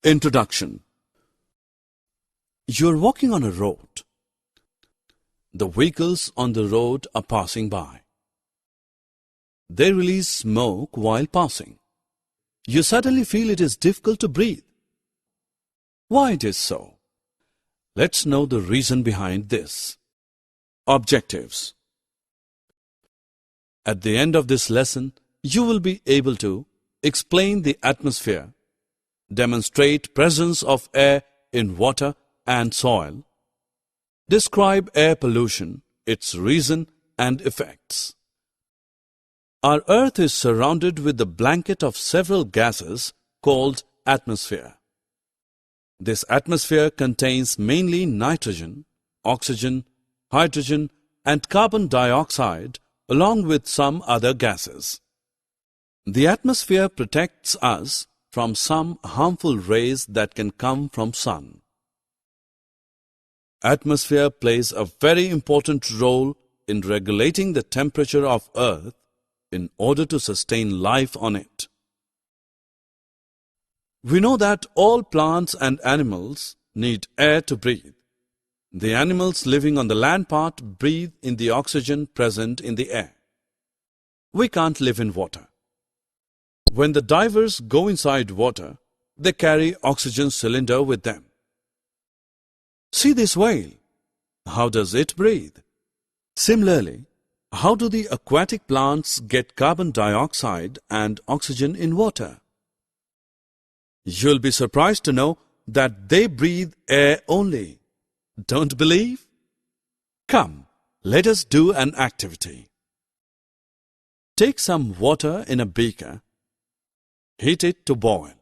Introduction. You're walking on a road. The vehicles on the road are passing by. They release smoke while passing. You suddenly feel it is difficult to breathe. Why it is so? Let's know the reason behind this. Objectives. At the end of this lesson, you will be able to explain the atmosphere, demonstrate presence of air in water and soil, describe air pollution, its reason and effects. Our Earth is surrounded with the blanket of several gases called atmosphere. This atmosphere contains mainly nitrogen, oxygen, hydrogen and carbon dioxide along with some other gases. The atmosphere protects us from some harmful rays that can come from sun. Atmosphere plays a very important role in regulating the temperature of Earth in order to sustain life on it. We know that all plants and animals need air to breathe. The animals living on the land part breathe in the oxygen present in the air. We can't live in water. When the divers go inside water, they carry oxygen cylinder with them. See this whale. How does it breathe? Similarly, how do the aquatic plants get carbon dioxide and oxygen in water? You'll be surprised to know that they breathe air only. Don't believe? Come, let us do an activity. Take some water in a beaker. Heat it to boil.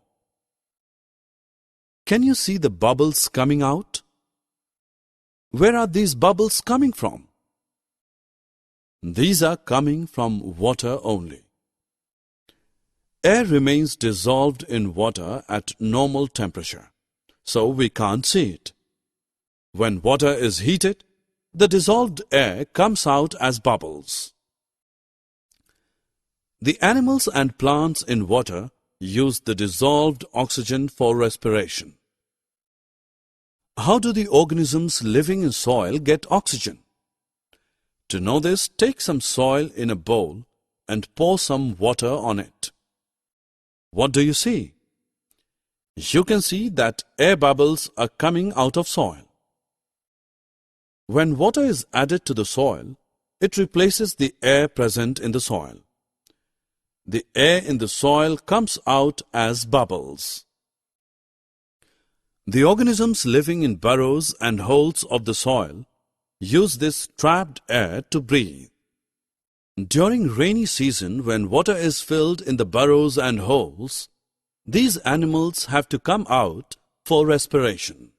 Can you see the bubbles coming out? Where are these bubbles coming from? These are coming from water only. Air remains dissolved in water at normal temperature, so we can't see it. When water is heated, the dissolved air comes out as bubbles. The animals and plants in water use the dissolved oxygen for respiration. How do the organisms living in soil get oxygen? To know this, take some soil in a bowl and pour some water on it. What do you see? You can see that air bubbles are coming out of soil. When water is added to the soil, it replaces the air present in the soil. The air in the soil comes out as bubbles. The organisms living in burrows and holes of the soil use this trapped air to breathe. During rainy season, when water is filled in the burrows and holes, these animals have to come out for respiration.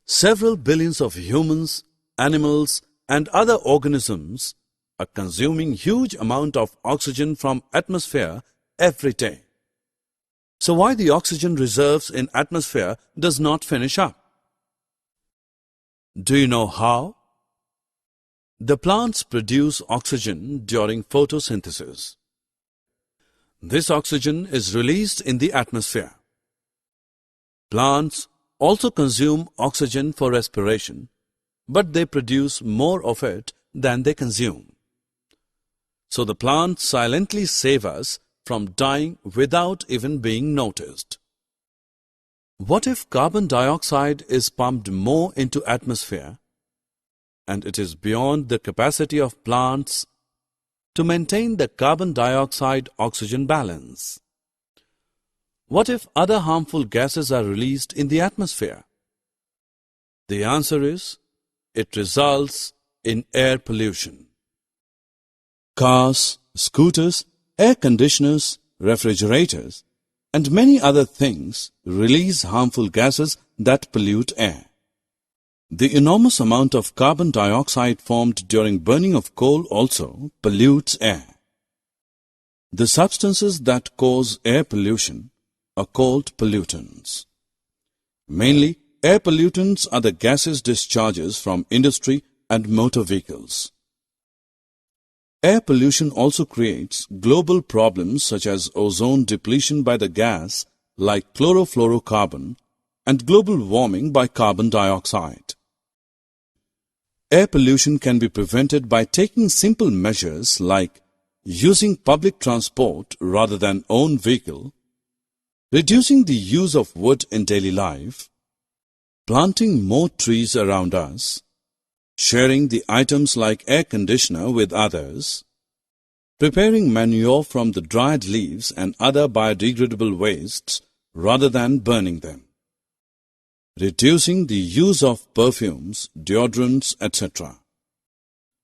Several billions of humans, animals, and other organisms are consuming huge amount of oxygen from atmosphere every day. So why the oxygen reserves in atmosphere does not finish up? Do you know how? The plants produce oxygen during photosynthesis. This oxygen is released in the atmosphere. Plants also consume oxygen for respiration, but they produce more of it than they consume. So the plants silently save us from dying without even being noticed. What if carbon dioxide is pumped more into atmosphere and it is beyond the capacity of plants to maintain the carbon dioxide-oxygen balance? What if other harmful gases are released in the atmosphere? The answer is, it results in air pollution. Cars, scooters, air conditioners, refrigerators, and many other things release harmful gases that pollute air. The enormous amount of carbon dioxide formed during burning of coal also pollutes air. The substances that cause air pollution are called pollutants. Mainly, air pollutants are the gases discharges from industry and motor vehicles. Air pollution also creates global problems such as ozone depletion by the gas like chlorofluorocarbon and global warming by carbon dioxide. Air pollution can be prevented by taking simple measures like using public transport rather than own vehicle, reducing the use of wood in daily life, planting more trees around us, sharing the items like air conditioner with others, preparing manure from the dried leaves and other biodegradable wastes rather than burning them, reducing the use of perfumes, deodorants, etc.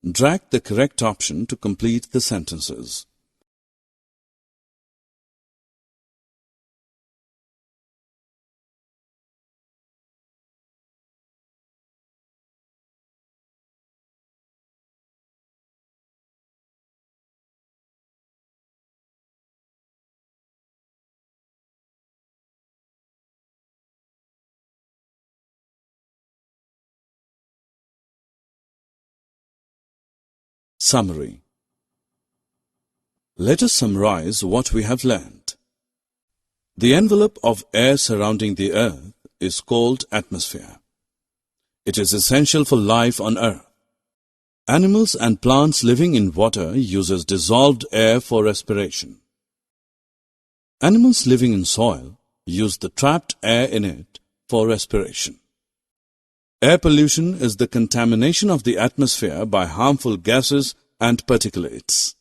Drag the correct option to complete the sentences. Summary. Let us summarize what we have learned. The envelope of air surrounding the Earth is called atmosphere. It is essential for life on Earth. Animals and plants living in water uses dissolved air for respiration. Animals living in soil use the trapped air in it for respiration. Air pollution is the contamination of the atmosphere by harmful gases and particulates.